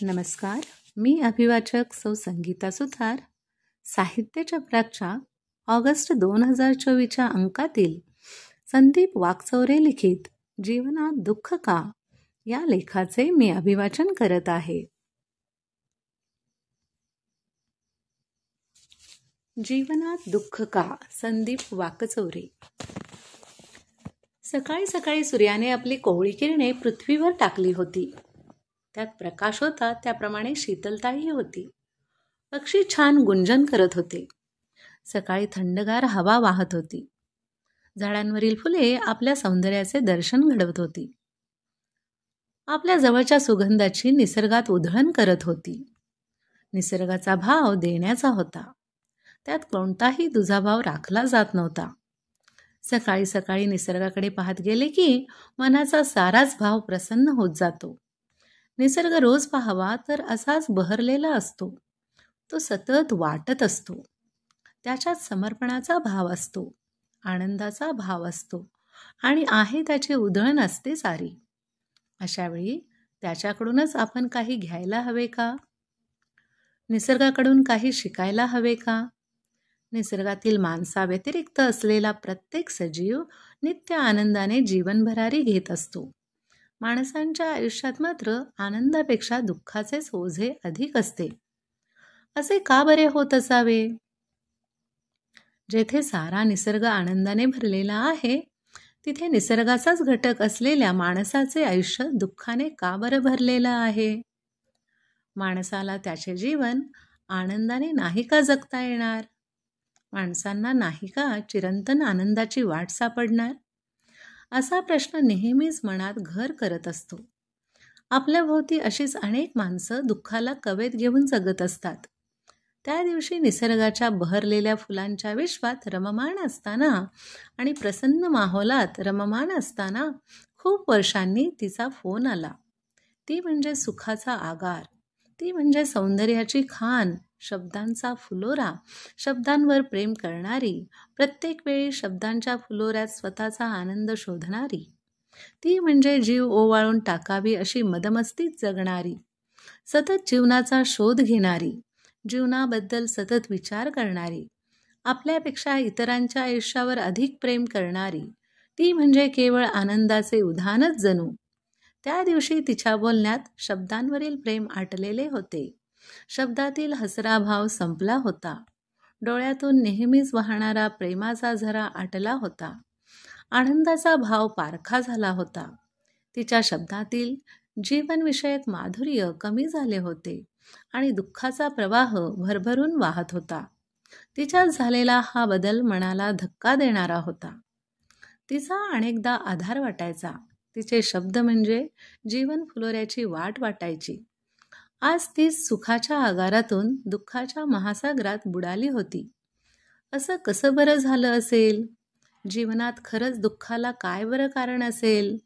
नमस्कार. मी अभिवाचक सौ संगीता सुतार. साहित्य चक्राच्या ऑगस्ट 2024च्या अंकातील संदीप वाकचौरे लिखित जीवनात दुःख का या लेखाचे मी अभिवाचन करत आहे. जीवनात दुःख का, संदीप वाकचौरे. सकाळी सकाळी सूर्याने आपली कोवळी किरणे पृथ्वीवर टाकली होती. त्यात प्रकाश होता, त्याप्रमाणे शीतलताही होती. पक्षी छान गुंजन करत होते. सकाळी थंडगार हवा वाहत होती. झाडांवरील फुले आपल्या सौंदर्याचे दर्शन घडवत होती. आपल्या जवळच्या सुगंधाची निसर्गात उधळण करत होती. निसर्गाचा भाव देण्याचा होता. त्यात कोणताही दुजाभाव राखला जात नव्हता. सकाळी सकाळी निसर्गाकडे पाहत गेले की मनाचा साराच भाव प्रसन्न होत जातो. निसर्ग रोज पाहावा तर असाच बहरलेला असतो. तो सतत वाटत असतो. त्याच्यात समर्पणाचा भाव असतो, आनंदाचा भाव असतो आणि आहे त्याची उधळण असते सारी. अशावेळी त्याच्याकडूनच आपण काही घ्यायला हवे का? निसर्गाकडून काही शिकायला हवे का? निसर्गातील माणसाव्यतिरिक्त असलेला प्रत्येक सजीव नित्य आनंदाने जीवनभरारी घेत असतो. माणसांच्या आयुष्यात मात्र आनंदापेक्षा दुःखाचेच ओझे अधिक असते. असे का बरे होत असावे? जेथे सारा निसर्ग आनंदाने भरलेला आहे, तिथे निसर्गाचाच घटक असलेल्या माणसाचे आयुष्य दुःखाने का बरं भरलेलं आहे? माणसाला त्याचे जीवन आनंदाने नाही का जगता येणार? माणसांना नाही का चिरंतन आनंदाची वाट सापडणार? असा प्रश्न नेहमीच मनात घर करत असतो. आपल्या भोवती अशीच अनेक माणसं दुःखाला कवेत घेऊन जगत असतात. त्या दिवशी निसर्गाच्या बहरलेल्या फुलांच्या विश्वात रममाण असताना आणि प्रसन्न माहोलात रममाण असताना खूप वर्षांनी तिचा फोन आला. ती म्हणजे सुखाचा आगार, ती म्हणजे सौंदर्याची खान, शब्दांचा फुलोरा, शब्दांवर प्रेम करणारी, प्रत्येक वेळी शब्दांच्या फुलोऱ्यात स्वतःचा आनंद शोधणारी, ती म्हणजे जीव ओवाळून टाकावी अशी मदमस्तीत जगणारी, सतत जीवनाचा शोध घेणारी, जीवनाबद्दल सतत विचार करणारी, आपल्यापेक्षा इतरांच्या आयुष्यावर अधिक प्रेम करणारी, ती म्हणजे केवळ आनंदाचे उधाणच जणू. त्या दिवशी तिच्या बोलण्यात शब्दांवरील प्रेम आटलेले होते. शब्दातील हसरा भाव संपला होता. डोळ्यातून नेहमीच वाहणारा प्रेमाचा झरा आटला होता. आनंदाचा भाव पारखा झाला होता. तिच्या शब्दातील जीवनविषयक माधुर्य कमी झाले होते आणि दुःखाचा प्रवाह भरभरून वाहत होता. तिच्यात झालेला हा बदल मनाला धक्का देणारा होता. तिचा अनेकदा आधार वाटायचा. तिचे शब्द म्हणजे जीवन फुलोऱ्याची वाट वाटायची. आज ती सुखाच्या आगारातून दुःखाच्या महासागरात बुडाली होती. असं कसं बरं झालं असेल? जीवनात खरंच दुःखाला काय बरं कारण असेल?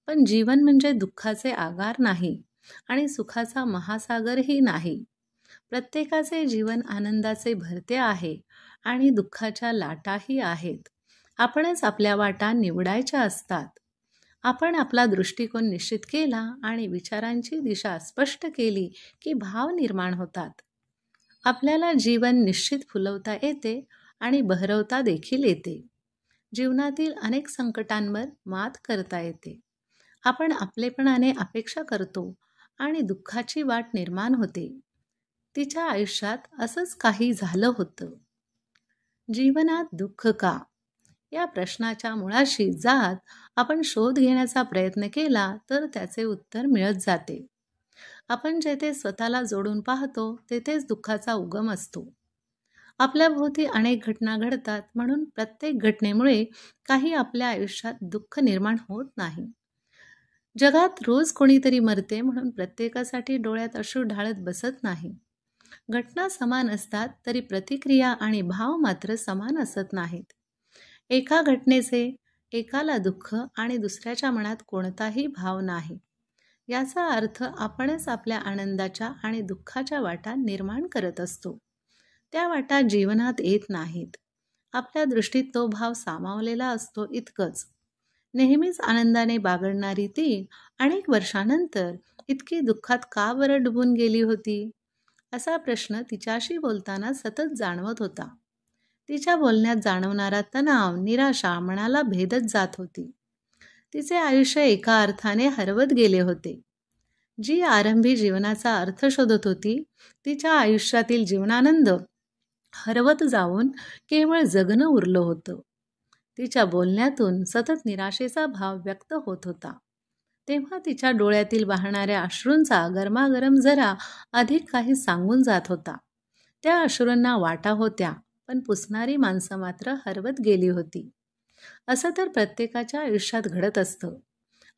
पण जीवन म्हणजे दुःखाचे आगार नाही आणि सुखाचा महासागरही नाही. प्रत्येकाचे जीवन आनंदाचे भरते आहे आणि दुःखाच्या लाटाही आहेत. आपणच आपल्या वाटा निवडायच्या असतात. आपण आपला दृष्टिकोन निश्चित केला आणि विचारांची दिशा स्पष्ट केली की भाव निर्माण होतात. आपल्याला जीवन निश्चित फुलवता येते आणि बहरवता देखील येते. जीवनातील अनेक संकटांवर मात करता येते. आपण आपलेपणाने अपेक्षा करतो आणि दुःखाची वाट निर्माण होते. तिच्या आयुष्यात असंच काही झालं होतं. जीवनात दुःख का या प्रश्नाच्या मुळाशी जात आपण शोध घेण्याचा प्रयत्न केला तर त्याचे उत्तर मिळत जाते. आपण जेथे स्वतःला जोडून पाहतो तेथेच दुःखाचा उगम असतो. आपल्या भोवती अनेक घटना घडतात, म्हणून प्रत्येक घटनेमुळे काही आपल्या आयुष्यात दुःख निर्माण होत नाही. जगात रोज कोणीतरी मरते, म्हणून प्रत्येकासाठी डोळ्यात अश्रू ढाळत बसत नाही. घटना समान असतात तरी प्रतिक्रिया आणि भाव मात्र समान असत नाहीत. एका घटनेचे एकाला दुःख आणि दुसऱ्याच्या मनात कोणताही भाव नाही. याचा अर्थ आपणच आपल्या आनंदाच्या आणि दुःखाच्या वाटा निर्माण करत असतो. त्या वाटा जीवनात येत नाहीत. आपल्या दृष्टीत तो भाव सामावलेला असतो इतकंच. नेहमीच आनंदाने बागडणारी ती अनेक वर्षानंतर इतकी दुःखात का बरं डुबून गेली होती? असा प्रश्न तिच्याशी बोलताना सतत जाणवत होता. तिच्या बोलण्यात जाणवणारा तणाव, निराशा मनाला भेदत जात होती. तिचे आयुष्य एका अर्थाने हरवत गेले होते. जी आरंभी जीवनाचा अर्थ शोधत होती, तिच्या आयुष्यातील जीवनानंद हरवत जाऊन केवळ जगणं उरलं होतं. तिच्या बोलण्यातून सतत निराशेचा भाव व्यक्त होत होता. तेव्हा तिच्या डोळ्यातील वाहणाऱ्या अश्रूंचा गरमागरम जरा अधिक काही सांगून जात होता. त्या अश्रूंना वाटा होत्या, पण पुसणारी माणसं मात्र हरवत गेली होती. असं तर प्रत्येकाच्या आयुष्यात घडत असतं.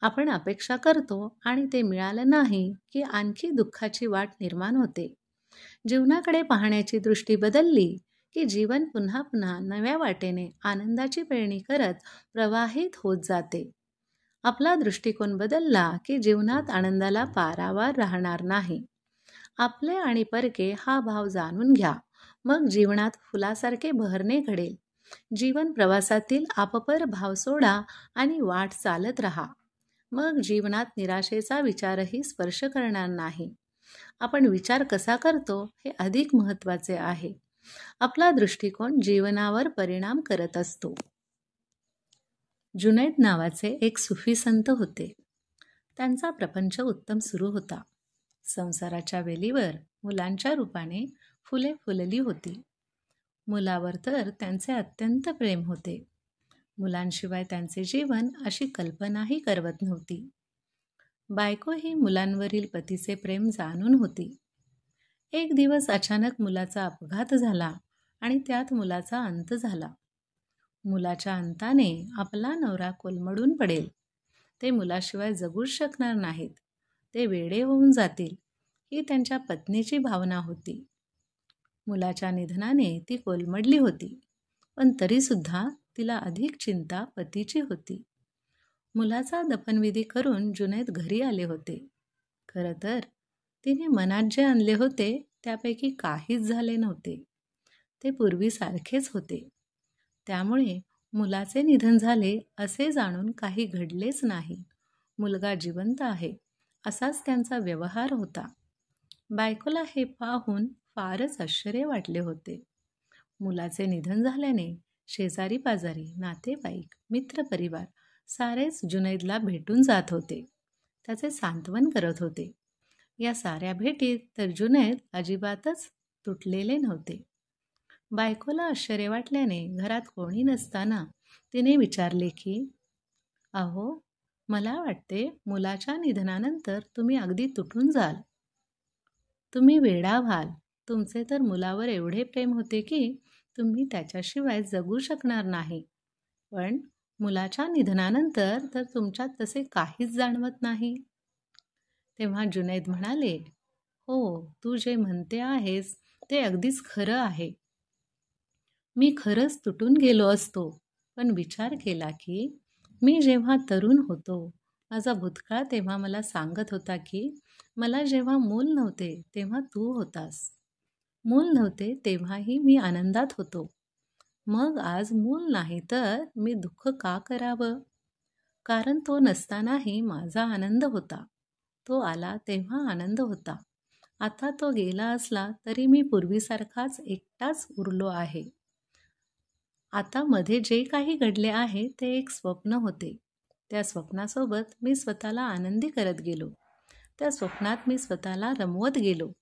आपण अपेक्षा करतो आणि ते मिळालं नाही की आणखी दुःखाची वाट निर्माण होते. जीवनाकडे पाहण्याची दृष्टी बदलली की जीवन पुन्हा पुन्हा नव्या वाटेने आनंदाची पेरणी करत प्रवाहित होत जाते. आपला दृष्टिकोन बदलला की जीवनात आनंदाला पारावार राहणार नाही. आपले आणि परके हा भाव जाणून घ्या, मग जीवनात फुलासारखे बहरणे घडेल. जीवन प्रवासातील आपपर भाव सोडा आणि वाट चालत राहा. मग जीवनात निराशेचा विचारही स्पर्श करणार नाही. आपण विचार कसा करतो हे अधिक महत्त्वाचे आहे. आपला दृष्टिकोन जीवनावर परिणाम करत असतो. जुनैद नावाचे एक सुफी संत होते. त्यांचा प्रपंच उत्तम सुरू होता. संसाराच्या वेलीवर मुलांच्या रूपाने फुले फुलली होती. मुलावर तर त्यांचे अत्यंत प्रेम होते. मुलांशिवाय त्यांचे जीवन अशी कल्पनाही करवत नव्हती. बायको ही मुलांवरील पतीचे प्रेम जाणून होती. एक दिवस अचानक मुलाचा अपघात झाला आणि त्यात मुलाचा अंत झाला. मुलाच्या अंताने आपला नवरा कोलमडून पडेल. ते मुलाशिवाय जगूच शकणार नाहीत. ते वेडे होऊन जातील, ही त्यांच्या पत्नीची भावना होती. मुलाच्या निधनाने ती कोलमडली होती, पण तरीसुद्धा तिला अधिक चिंता पतीची होती. मुलाचा दफनविधी करून जुनैद घरी आले होते. खरं तर तिने मनात जे आणले होते त्यापैकी काहीच झाले नव्हते. ते पूर्वीसारखेच होते. त्यामुळे मुलाचे निधन झाले असे जाणून काही घडलेच नाही. मुलगा जिवंत आहे असाच त्यांचा व्यवहार होता. बायकोला हे पाहून फारच आश्चर्य वाटले होते. मुलाचे निधन झाल्याने शेजारी पाजारी, नातेवाईक, मित्रपरिवार सारेच जुनैदला भेटून जात होते. त्याचे सांत्वन करत होते. या साऱ्या भेटीत तर जुनैद अजिबातच तुटलेले नव्हते. बायकोला आश्चर्य वाटल्याने घरात कोणी नसताना तिने विचारले की, अहो, मला वाटते मुलाच्या निधनानंतर तुम्ही अगदी तुटून जाल. तुम्ही वेडा व्हाल. तुमचे तर मुलावर एवढे प्रेम होते की तुम्ही त्याच्याशिवाय जगू शकणार नाही. पण मुलाच्या निधनानंतर तर तुमच्यात तसे काहीच जाणवत नाही. तेव्हा जुनैद म्हणाले, हो, तू जे म्हणते आहेस ते अगदीच खरं आहे. मी खरंच तुटून गेलो असतो, पण विचार केला की मी जेव्हा तरुण होतो, माझा भूतकाळ तेव्हा मला सांगत होता की मला जेव्हा मूल नव्हते तेव्हा तू होतास. मूल नव्हते तेव्हाही मी आनंदात होतो. मग आज मूल नाही तर मी दुःख का करावं? कारण तो नसतानाही माझा आनंद होता. तो आला तेव्हा आनंद होता. आता तो गेला असला तरी मी पूर्वीसारखाच एकटाच उरलो आहे. आता मध्ये जे काही घडले आहे ते एक स्वप्न होते. त्या स्वप्नासोबत मी स्वतःला आनंदी करत गेलो. त्या स्वप्नात मी स्वतःला रमवत गेलो.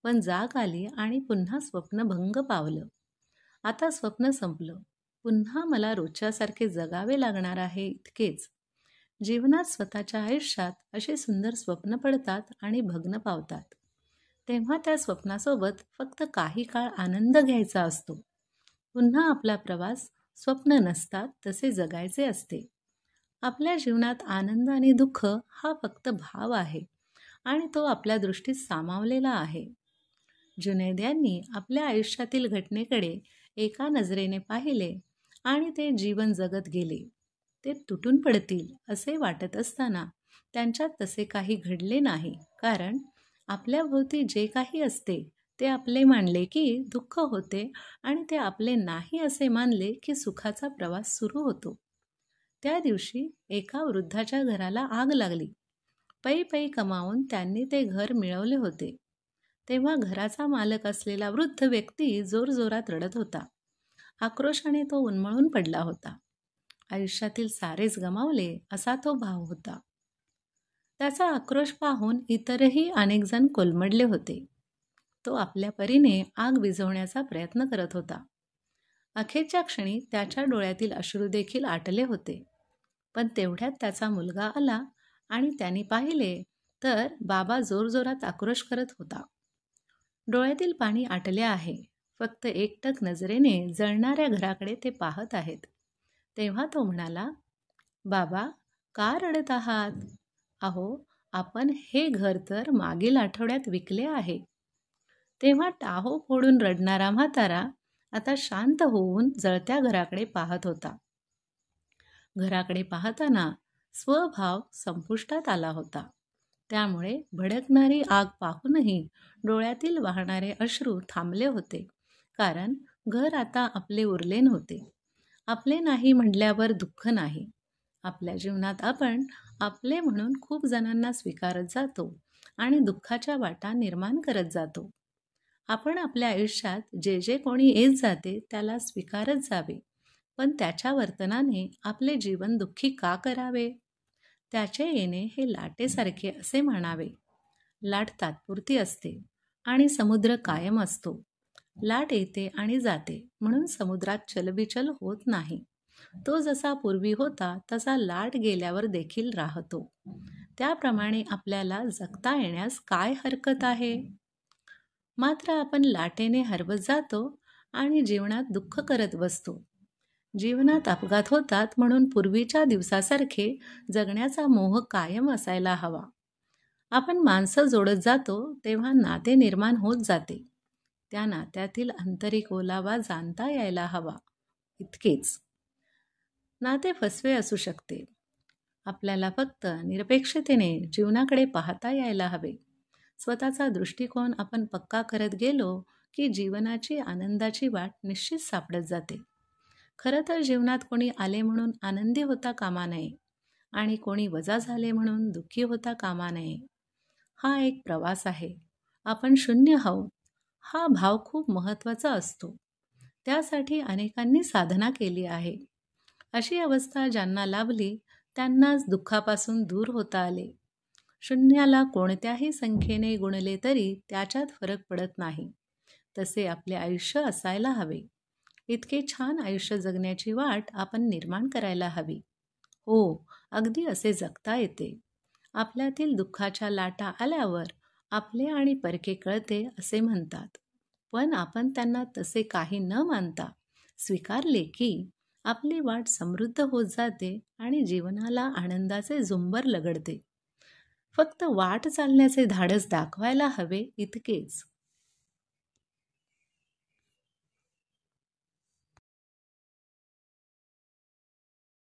पण जाग आली आणि पुन्हा स्वप्न भंग पावलं. आता स्वप्न संपलं. पुन्हा मला रोजच्यासारखे जगावे लागणार आहे इतकेच. जीवनात स्वतःच्या आयुष्यात असे सुंदर स्वप्न पडतात आणि भग्न पावतात. तेव्हा त्या स्वप्नासोबत फक्त काही काळ आनंद घ्यायचा असतो. पुन्हा आपला प्रवास स्वप्न नसतात तसे जगायचे असते. आपल्या जीवनात आनंद आणि दुःख हा फक्त भाव आहे आणि तो आपल्या दृष्टीत सामावलेला आहे. जुनैद यांनी आपल्या आयुष्यातील घटनेकडे एका नजरेने पाहिले आणि ते जीवन जगत गेले. ते तुटून पडतील असे वाटत असताना त्यांच्यात तसे काही घडले नाही. कारण आपल्या भोवती जे काही असते ते आपले मानले की दुःख होते आणि ते आपले नाही असे मानले की सुखाचा प्रवास सुरू होतो. त्या दिवशी एका वृद्धाच्या घराला आग लागली. पै पै कमावून त्यांनी ते घर मिळवले होते. तेव्हा घराचा मालक असलेला वृद्ध व्यक्ती जोरजोरात रडत होता. आक्रोशाने तो उन्मळून पडला होता. आयुष्यातील सारेच गमावले असा तो भाव होता. त्याचा आक्रोश पाहून इतरही अनेक जण कोलमडले होते. तो आपल्या परीने आग विझवण्याचा प्रयत्न करत होता. अखेरच्या क्षणी त्याच्या डोळ्यातील अश्रू देखील आटले होते. पण तेवढ्यात त्याचा मुलगा आला आणि त्याने पाहिले तर बाबा जोरजोरात आक्रोश करत होता. डोळ्यातील पाणी आटले आहे. फक्त एकटक नजरेने जळणाऱ्या घराकडे ते पाहत आहेत. तेव्हा तो म्हणाला, बाबा, का रडत आहात? अहो, आपण हे घर तर मागील आठवड्यात विकले आहे. तेव्हा टाहो फोडून रडणारा म्हातारा आता शांत होऊन जळत्या घराकडे पाहत होता. घराकडे पाहताना स्वभाव संपुष्टात आला होता. त्यामुळे भडकणारी आग पाहूनही डोळ्यातील वाहणारे अश्रू थांबले होते. कारण घर आता आपले उरले नव्हते. आपले नाही म्हटल्यावर दुःख नाही. आपल्या जीवनात आपण आपले म्हणून खूप जणांना स्वीकारत जातो आणि दुःखाच्या वाटा निर्माण करत जातो. आपण आपल्या आयुष्यात जे जे कोणी येत जाते त्याला स्वीकारत जावे, पण त्याच्या वर्तनाने आपले जीवन दुःखी का करावे? त्याचे येणे हे लाटेसारखे असे म्हणावे. लाट तात्पुरती असते आणि समुद्र कायम असतो. लाट येते आणि जाते म्हणून समुद्रात चलबिचल होत नाही. तो जसा पूर्वी होता तसा लाट गेल्यावर देखील राहतो. त्याप्रमाणे आपल्याला जगता येण्यास काय हरकत आहे? मात्र आपण लाटेने हरवत जातो आणि जीवनात दुःख करत बसतो. जीवनात अपघात होतात म्हणून पूर्वीच्या दिवसासारखे जगण्याचा मोह कायम असायला हवा. आपण माणसं जोडत जातो तेव्हा नाते निर्माण होत जाते. त्या नात्यातील आंतरिक ओलावा जाणता यायला हवा, इतकेच. नाते फसवे असू शकते. आपल्याला फक्त निरपेक्षतेने जीवनाकडे पाहता यायला हवे. स्वतःचा दृष्टिकोन आपण पक्का करत गेलो की जीवनाची आनंदाची वाट निश्चित सापडत जाते. खरं तर जीवनात कोणी आले म्हणून आनंदी होता कामा नये आणि कोणी वजा झाले म्हणून दुःखी होता कामा नये. हा एक प्रवास आहे. आपण शून्य आहोत हा भाव खूप महत्त्वाचा असतो. त्यासाठी अनेकांनी साधना केली आहे. अशी अवस्था ज्यांना लाभली त्यांनाच दुःखापासून दूर होता आले. शून्याला कोणत्याही संख्येने गुणले तरी त्याच्यात फरक पडत नाही. तसे आपले आयुष्य असायला हवे. इतके छान आयुष्य जगण्याची वाट आपण निर्माण करायला हवी. हो, अगदी असे जगता येते. आपल्यातील दुःखाच्या लाटा आल्यावर आपले आणि परके कळते असे म्हणतात. पण आपण त्यांना तसे काही न मानता स्वीकारले की आपली वाट समृद्ध होत जाते आणि जीवनाला आनंदाचे झुंबर लगडते. फक्त वाट चालण्याचे धाडस दाखवायला हवे इतकेच.